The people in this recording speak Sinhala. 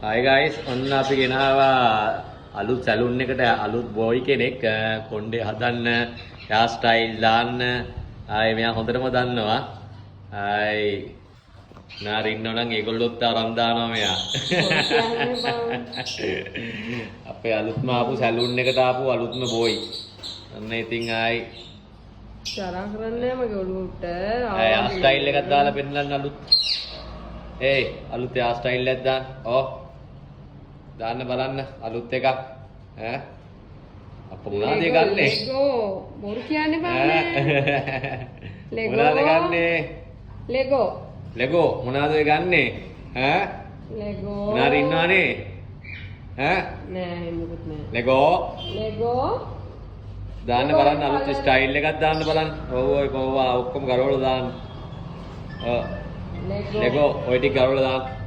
Hi guys, ඔන්න අපි ගෙනාවා අලුත් සැලූන් එකට අලුත් බොයි කෙනෙක් කොණ්ඩේ හදන්න, හෙයාර් ස්ටයිල් දාන්න. ආයේ මෙයා හොඳටම දන්නවා. ආයි නාරි ඉන්නවනම් ඒගොල්ලොත් අරන් දානවා මෙයා. අපේ අලුත්ම ආපු සැලූන් එකට ආපු අලුත්ම බොයි. අන්න ඉතින් ආයි චරා කරන්නේ මගේ ඔළුවට. හෙයාර් ස්ටයිල් එකක් දාලා පෙන්නන්න අලුත්. ඒ අලුත් හෙයාර් ස්ටයිල් එකක් දාන්න. ඔව්. දාන්න බලන්න අලුත් එකක් ඈ අප මොනවද ගන්නෙ ලෙගෝ මොරු කියන්නේ බෑ ලෙගෝ මොනවද ගන්නෙ ලෙගෝ මොනවද ඔය ගන්නෙ ඈ ලෙගෝ මොනාරි ඉන්නවනේ ඈ නෑ මොකුත් නෑ ලෙගෝ දාන්න බලන්න අලුත් ස්ටයිල් එකක් දාන්න බලන්න ඔව් ඔය ඔක්කොම ගලවලා දාන්න ලෙගෝ ඔය ටික ගලවලා දාන්න